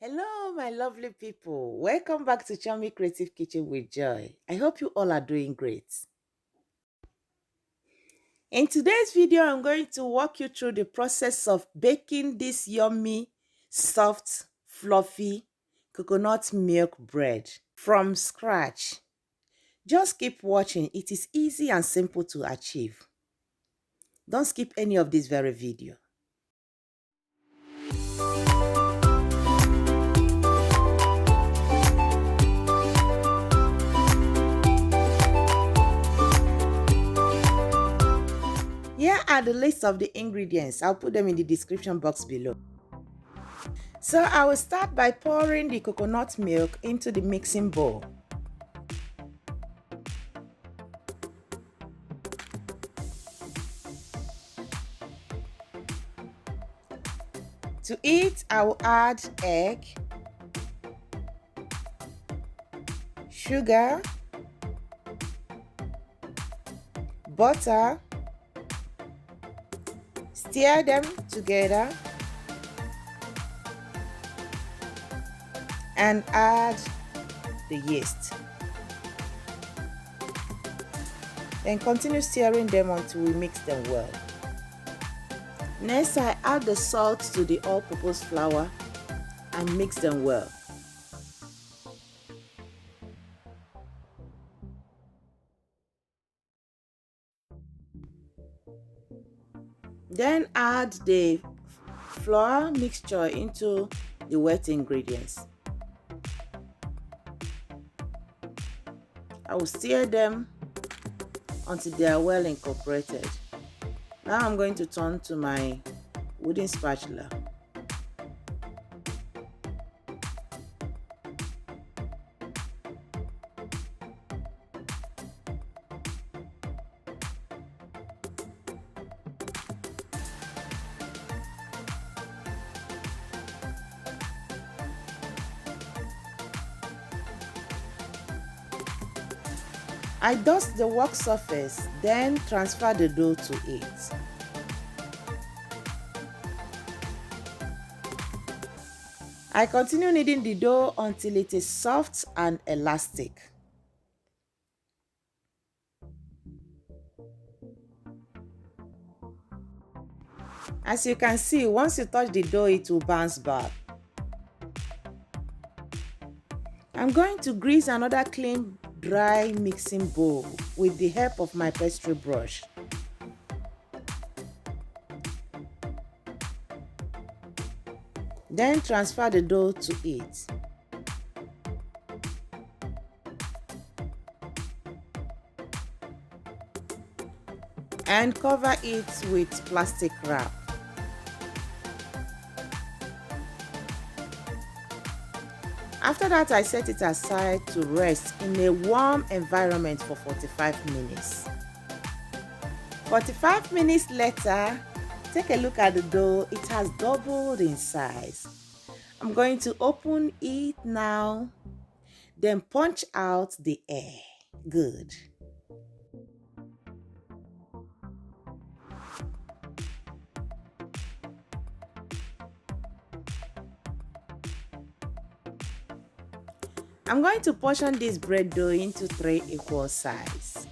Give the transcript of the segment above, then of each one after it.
Hello, my lovely people. Welcome back to Chiommy Creative Kitchen with Joy. I hope you all are doing great. In today's video, I'm going to walk you through the process of baking this yummy, soft, fluffy coconut milk bread from scratch. Just keep watching. It is easy and simple to achieve. Don't skip any of this very video. Here are the list of the ingredients. I'll put them in the description box below. So I will start by pouring the coconut milk into the mixing bowl. To it, I will add egg, sugar, butter, stir them together, and add the yeast. Then continue stirring them until we mix them well. Next, I add the salt to the all-purpose flour and mix them well. Then add the flour mixture into the wet ingredients. I will stir them until they are well incorporated. Now I'm going to turn to my wooden spatula. I dust the work surface, then transfer the dough to it. I continue kneading the dough until it is soft and elastic. As you can see, once you touch the dough, it will bounce back. I'm going to grease another clean, dry mixing bowl with the help of my pastry brush. Then transfer the dough to it. And cover it with plastic wrap. After that, I set it aside to rest in a warm environment for 45 minutes. 45 minutes later, take a look at the dough. It has doubled in size. I'm going to open it now, then punch out the air. Good. I'm going to portion this bread dough into 3 equal sizes.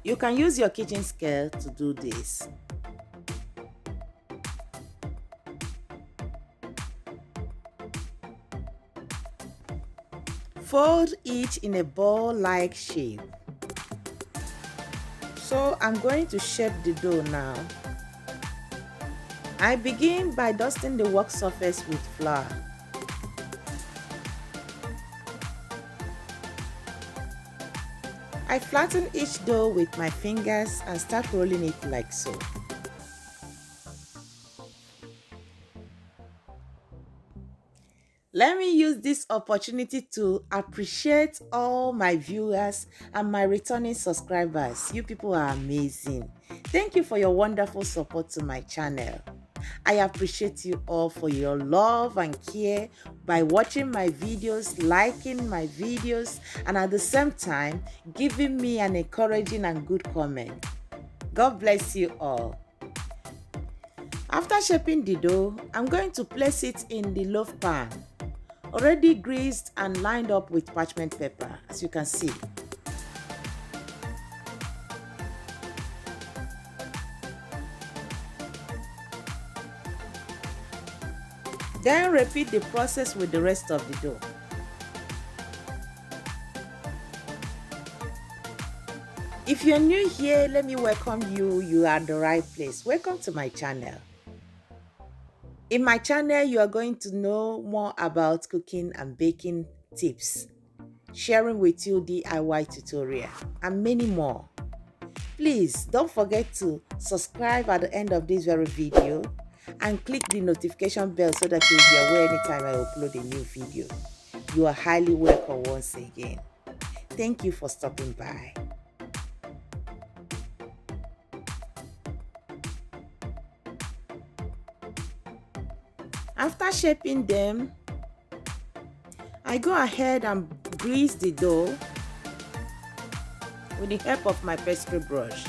You can use your kitchen scale to do this. Fold each in a ball-like shape. So I'm going to shape the dough now. I begin by dusting the work surface with flour. I flatten each dough with my fingers and start rolling it like so. Let me use this opportunity to appreciate all my viewers and my returning subscribers. You people are amazing. Thank you for your wonderful support to my channel. I appreciate you all for your love and care by watching my videos, liking my videos, and at the same time, giving me an encouraging and good comment. God bless you all. After shaping the dough, I'm going to place it in the loaf pan, already greased and lined up with parchment paper, as you can see. Then repeat the process with the rest of the dough. If you're new here, let me welcome you. You are at the right place. Welcome to my channel. In my channel, you are going to know more about cooking and baking tips, sharing with you DIY tutorial, and many more. Please don't forget to subscribe at the end of this very video and click the notification bell so that you'll be aware anytime I upload a new video. You are highly welcome once again. Thank you for stopping by. After shaping them, I go ahead and grease the dough with the help of my pastry brush.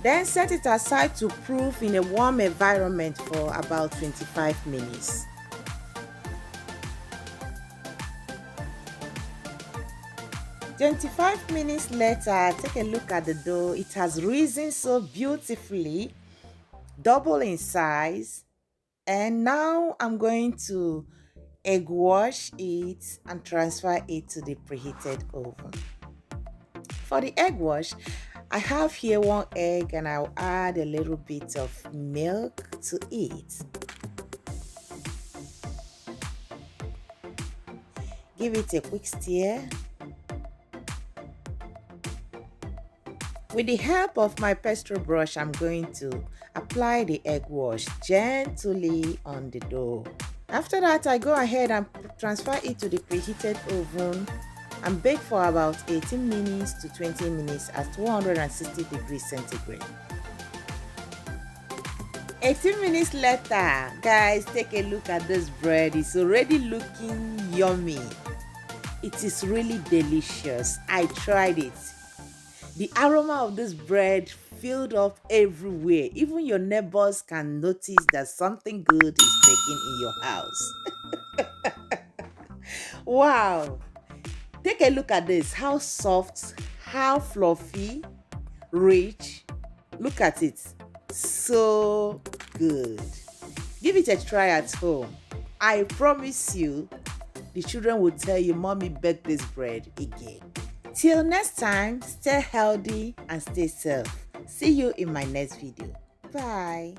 Then set it aside to proof in a warm environment for about 25 minutes. "25 minutes later, take a look at the dough. It has risen so beautifully, double in size. And now I'm going to egg wash it and transfer it to the preheated oven. For the egg wash, I have here 1 egg and I'll add a little bit of milk to it. Give it a quick stir. With the help of my pastry brush, I'm going to apply the egg wash gently on the dough. After that, I go ahead and transfer it to the preheated oven and bake for about 18 minutes to 20 minutes at 260 degrees centigrade. 18 minutes later, guys, take a look at this bread. It's already looking yummy. It is really delicious. I tried it. The aroma of this bread filled up everywhere. Even your neighbors can notice that something good is baking in your house. Wow! Take a look at this. How soft, how fluffy, rich. Look at it. So good. Give it a try at home. I promise you, the children will tell you, "Mommy baked this bread again." Till next time, stay healthy and stay safe. See you in my next video. Bye.